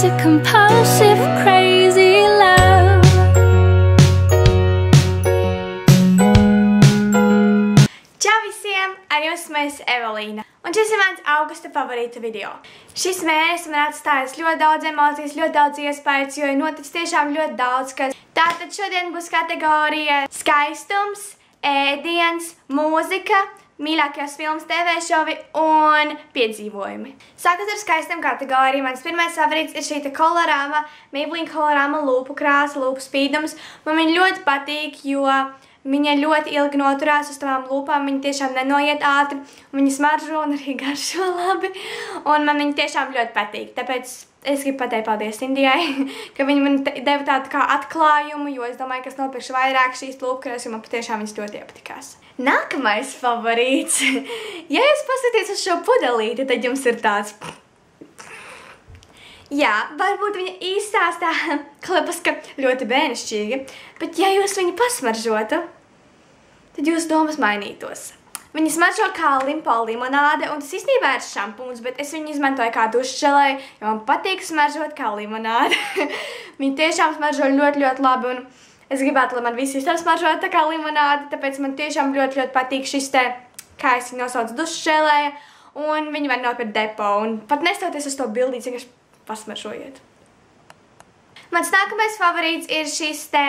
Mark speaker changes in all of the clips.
Speaker 1: to compulsive, crazy love.
Speaker 2: Čau visiem! Ar jums mēs Evelīna. Un šis ir mans augusta favorīta video. Šis mēnesis man atstājis ļoti daudz emocijas, ļoti daudz iespējas, jo ir noticis tiešām ļoti daudz, kas. Tātad šodien būs kategorija skaistums, ēdiens, mūzika, mīļākajās filmas, TV šovi un piedzīvojumi. Sākot ar skaistām kategoriju, mans pirmais favorīts ir šī Colorama, Maybelline Colorama lūpu krāsa, lūpu spīdums. Man viņa ļoti patīk, jo viņa ļoti ilgi noturās uz tavām lūpām, viņa tiešām nenoiet ātri, viņa smaržo un arī garšo labi, un man viņa tiešām ļoti patīk. Tāpēc es gribu pateikt paldies Indijai, ka viņa man deva tādu kā atklājumu, jo es domāju, ka es nopirkšu vairāk šīs lūpkrāsas, jo man patiešām viņas ļoti iepatikās. Nākamais favorīts. Ja jūs paskaties uz šo pudelīti, tad jums ir tāds... Jā, varbūt viņa izstāstā klipas, ka ļoti bērnišķīgi, bet ja jūs viņu pasmaržotu, tad jūsu domas mainītos. Viņa smaržo kā limpo limonāde, un tas īstenībā ir šampūns, bet es viņu izmantoju kā dušželēju, jo man patīk smaržot kā limonāde. Viņa tiešām smaržo ļoti, ļoti labi, un es gribētu, lai man visi izstāv smaržot tā kā limonāde, tāpēc man tiešām ļoti, ļoti patīk šis te, kā es viņu nosaucu, dušželēja, un viņi var nopirkt depo, un pat nestoties uz to bildīti, vienkārši pasmaržojiet. Mans nākamais favorīts ir šis te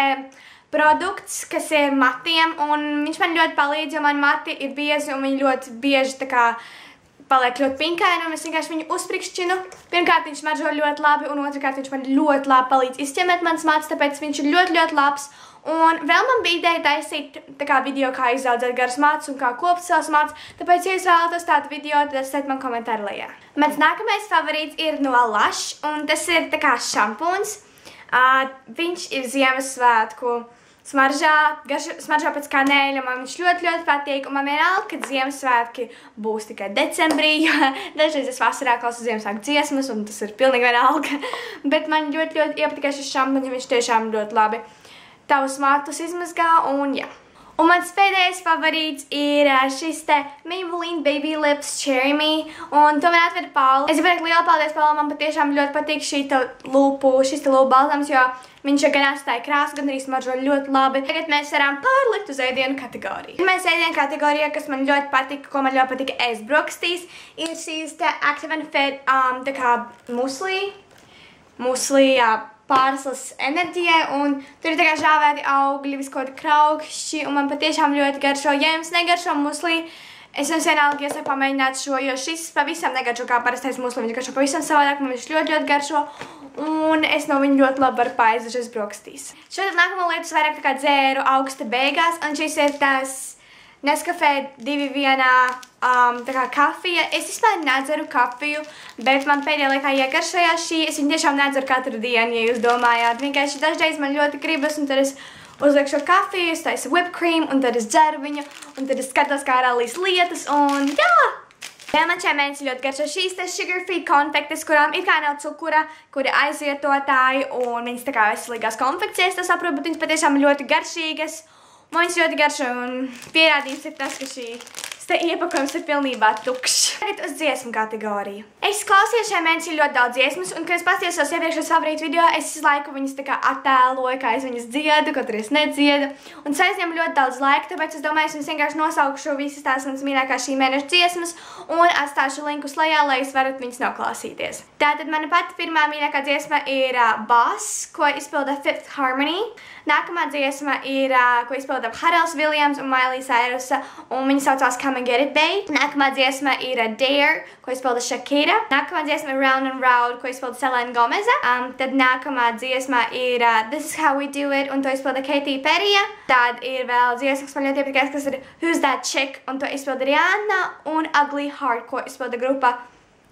Speaker 2: produkts, kas ir matiem, un viņš man ļoti palīdz, jo man mati ir biezi, un viņi ļoti bieži tā kā paliek ļoti pinkaini, un es vienkārši viņu uzprikšķinu. Pirmkārt, viņš smaržo ļoti labi, un otrkārt, viņš man ļoti labi palīdz izķemmēt mans matus, tāpēc viņš ir ļoti, ļoti labs. Un vēl man bija ideja taisīt tā kā video, kā izaudzēt garus matus un kā kopt savus matus, tāpēc, ja jūs vēlaties tādu video, tad satiet man komentāru lejā. Mans nākamais favorīts ir no Lush, un tas ir tā kā šampūns. Viņš ir Ziemassvētku smaržā pēc kanēļa, man viņš ļoti, ļoti patīk, un man vienalga, kad Ziemassvētki būs tikai decembrī, jo dažreiz es vasarā klausu Ziemassvētku dziesmas, un tas ir pilnīgi vienalga, bet man ļoti, ļoti iepatikā šis šampūns, viņš tiešām ļoti labi tavus matus izmazgā, un jā. Un mans pēdējais favorīts ir šis te Maybelline Baby Lips Cherry Me, un to man atveda Paula. Es gribētu lielu paldies, Paula, man patiešām ļoti patīk šis te lūpu balzams, jo viņš gan atstāja krāsu, gan arī smaržo ļoti labi. Tagad mēs varam pārlikt uz ēdienu kategoriju. Pirmais ēdienu kategorija, kas man ļoti patika, ko man ļoti patika ēst brokastīs, ir šīs te Active and Fit, tā kā musli, pārslas enerģijai, un tur ir tā kā žāvēti augļi, viskoti kraukšķi, un man patiešām ļoti garšo. Ja jums negaršo musli, es jums vienalga iesaku pamēģināt šo, jo šis pavisam negaršo kā parastais musli, viņš garšo pavisam savādāk, man viņš ļoti, ļoti garšo, un es no viņu ļoti labi varu paēst dažreiz brokastīs. Šodien nākamo lietu vairāk tā kā dzēru augusta beigās, un šis ir tas Nescafé 2-1 tā kā kafija. Es vispār nedzeru kafiju, bet man pēdējā laikā iegaršojās šī. Es viņu tiešām nedzeru katru dienu, ja jūs domājāt. Vienkārši dažreiz man ļoti gribas, un tad es uzlieku šo kafiju, es taisu whipped cream, un tad es dzeru viņu, un tad es skatos, kā rallīs lietas, un jā! Jā, man šajā mēnesī ļoti garšo šīs te sugar free konfektes, kurām ir kā nav cukura, kuri aizvietotāji, un viņas tā kā veselīgās konfekcijas, tas saprot, bet viņas patiešām ļoti garšīgas. Man viņas ļoti garšo, un pierādījums ir tas, ka šīs iepakojums ir pilnībā tukšs. Tagad uz dziesmu kategoriju. Es klausījos šajā mēnesī ļoti daudz dziesmas, un kad es paskatījos savus iepriekšējos favorītu video, es visu laiku viņas tā kā attēloju, kā es viņas dziedu, kaut arī es nedziedu. Un tas aizņem ļoti daudz laika, tāpēc es domāju, es jums vienkārši nosaukšu visas tās manas mīļākās šī mēneša dziesmas un atstāšu linkus lejā, lai jūs varat viņas noklausīties. Tātad mana pati pirmā mīļākā dziesma ir Boss, ko izpilda Fifth Harmony. Nākamā dziesma ir, ko izpilda Pharrells Williams un Miley Cyrus, un viņa saucās Come and Get It, Babe. Nākamā dziesma ir Dare, ko izpilda Shakira. Nākamā dziesma ir Round and Round, ko izpilda Selena Gomeza. Tad nākamā dziesma ir This Is How We Do It, un to izpilda Katy Perry. Tad ir vēl dziesma, kas man ļoti iepatikās, kas ir Who's That Chick, un to izpilda Rihanna, un Ugly Heart, ko izpilda grupa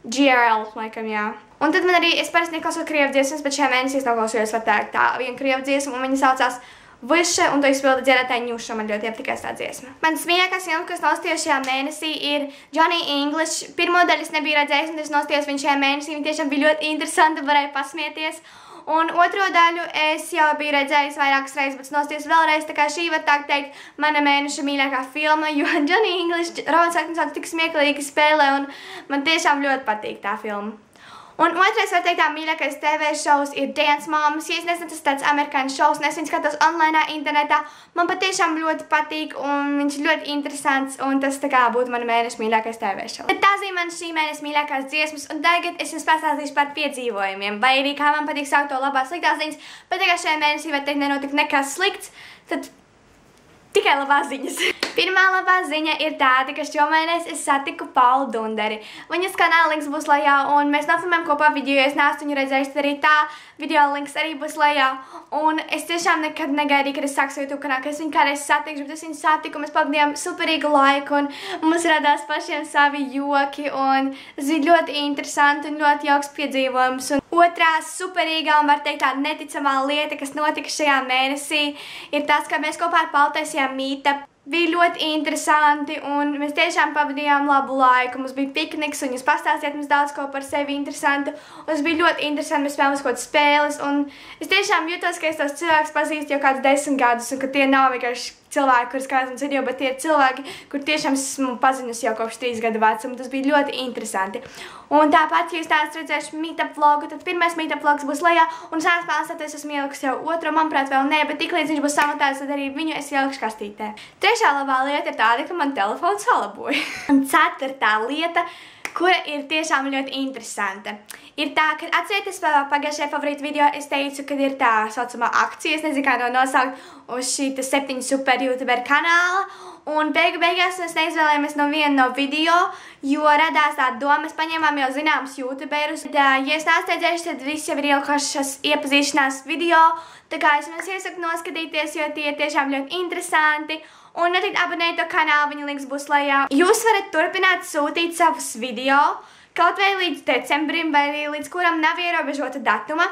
Speaker 2: GRL, laikam, jā. Un tad man arī, es parasti neklausos krievu dziesmas, bet šajā mēnesī es noklausījos vairāk tā viena krievu dziesma, un viņa saucās Visha, un to izpilda dziedātāja Ņuša, man ļoti iepatikās tā dziesma. Mans mīļākās filmas, kas nostījos šajā mēnesī, ir Johnny English. Pirmo daļu es nebiju redzējis, un es nostījos viņu šajā mēnesī, viņa tiešām bija ļoti interesanta, varēja pasmieties. Un otro daļu es jau biju redzējis vairākas reizes, bet nostījos vēlreiz, tā kā šī var tā teikt mana mēneša mīļākā filma, jo Johnny English, Rowan Atkinson tik smieklīgi spēlē, un man tiešām ļoti patīk tā filma. Un otrais, var teikt, tā mīļākais TV šovs ir Dance Moms. Ja es nezinu, tas tāds amerikāņu šovs, un es viņu skatos online, internetā. Man patiešām ļoti patīk, un viņš ļoti interesants, un tas tā kā būtu mana mēneša mīļākais TV šovs. Bet tās ir manas šī mēneša mīļākās dziesmas, un tagad es jums pastāstīšu par piedzīvojumiem, vai arī kā man patīk saukt to labās sliktās ziņas, bet tagad šajā mēnesī, var teikt, nenotika nekas slikts, tad tikai labās ziņas. Pirmā labā ziņa ir tāda, ka šomēnes es satiku Paulu Dunderi. Viņas kanāla links būs lejā, un mēs nofilmējam kopā video, ja es neesmu viņu redzējuši, tad arī tā video links arī būs lejā. Un es tiešām nekad negaidīju, kad es sāku YouTube kanālu, ka es viņu kādreiz satikšu, bet es viņu satiku, mēs pavadījām superīgu laiku, un mums radās pašiem savi joki, un tas bija ļoti interesanti un ļoti jauks piedzīvojums. Un otrā superīgā un var teikt tā neticamā lieta, kas notika šajā mēnesī, ir tas, ka mēs kopā ar Paulu taisījām meetup. Bija ļoti interesanti, un mēs tiešām pavadījām labu laiku. Mums bija pikniks, un jūs pastāstījāt mums daudz ko par sevi interesantu. Un tas bija ļoti interesanti, mēs spēlējām kaut kādas spēles, un es tiešām jūtos, ka es tos cilvēkus pazīstu jau kādus 10 gadus, un ka tie nav vienkārši cilvēki, kurus kādus video, bet tie ir cilvēki, kur tiešām esmu pazinusi jau kopš 3 gadu vecumu. Tas bija ļoti interesanti. Un tāpat, ja jūs tādas redzējuši meetup vlogu, tad pirmais meetup vlogs būs lejā, un sāks pārstāties, es esmu ielikusi jau otro, manuprāt, vēl nē, bet tiklīdz viņš būs samontēts, tad arī viņu es ielikšu kastītē. Trešā labā lieta ir tāda, ka man telefons salaboja. Un ceturtā lieta, kura ir tiešām ļoti interesanta, ir tā, ka atcerieties pagājušajā favorītu video, es teicu, ka ir tā saucamā akcija, es nezinu, kā to nosaukt, uz šī 7 super youtuberu kanāla, un beigās mēs neizvēlējāmies no viena no video, jo radās tā doma, mēs paņēmām jau zināmus youtuberus. Ja es neesmu redzējuši, tad visi jau ir ielikušas iepazīšanās video, tā kā es jums iesaku noskatīties, jo tie ir tiešām ļoti interesanti. Un noteikti abonējiet to kanālu, viņa links būs lejā. Jūs varat turpināt sūtīt savus video, kaut vai līdz decembrim, vai arī līdz kuram nav ierobežota datuma,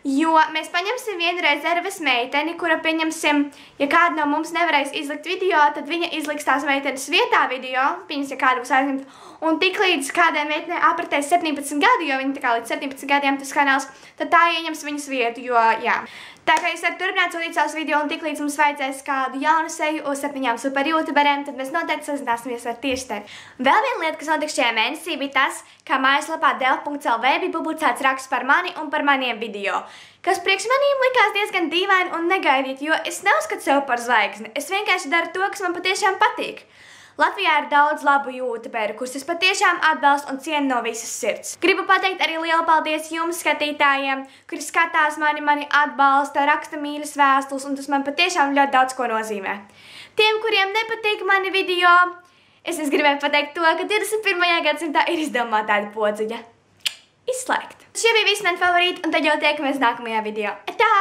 Speaker 2: jo mēs paņemsim vienu rezerves meiteni, kura pieņemsim, ja kāda no mums nevarēs izlikt video, tad viņa izliks tās meitenes vietā video, pieņems, ja kāda būs aizņemta, un tiklīdz kādai meitenei apritēs 17 gadi, jo viņa tā kā līdz 17 gadiem tas kanāls, tad tā ieņems viņas vietu, jo, jā. Tā kā jūs varat turpināt sūtīt savus video, un tiklīdz mums vajadzēs kādu jaunu seju uz 7 super youtuberiem, tad mēs noteikti sazināsimies ar tieši tevi. Vēl viena lieta, kas notika šajā mēnesī, bija tas, ka mājaslapā delf.lv bija publicēts raksts par mani un par maniem video, kas priekš maniem likās diezgan dīvaini un negaidīti, jo es neuzskatu sev par zvaigzni. Es vienkārši daru to, kas man patiešām patīk. Latvijā ir daudz labu youtuberu, kurus es patiešām atbalstu un cienu no visas sirds. Gribu pateikt arī lielu paldies jums, skatītājiem, kuri skatās mani atbalsta, raksta mīļas vēstules, un tas man patiešām ļoti daudz ko nozīmē. Tiem, kuriem nepatīk mani video, es gribēju pateikt to, ka 21. gadsimtā ir izdomāta tāda podziņa. Izslēgt. Šie bija visi mani favorīti, un tad jau tiekamies nākamajā video. Tā!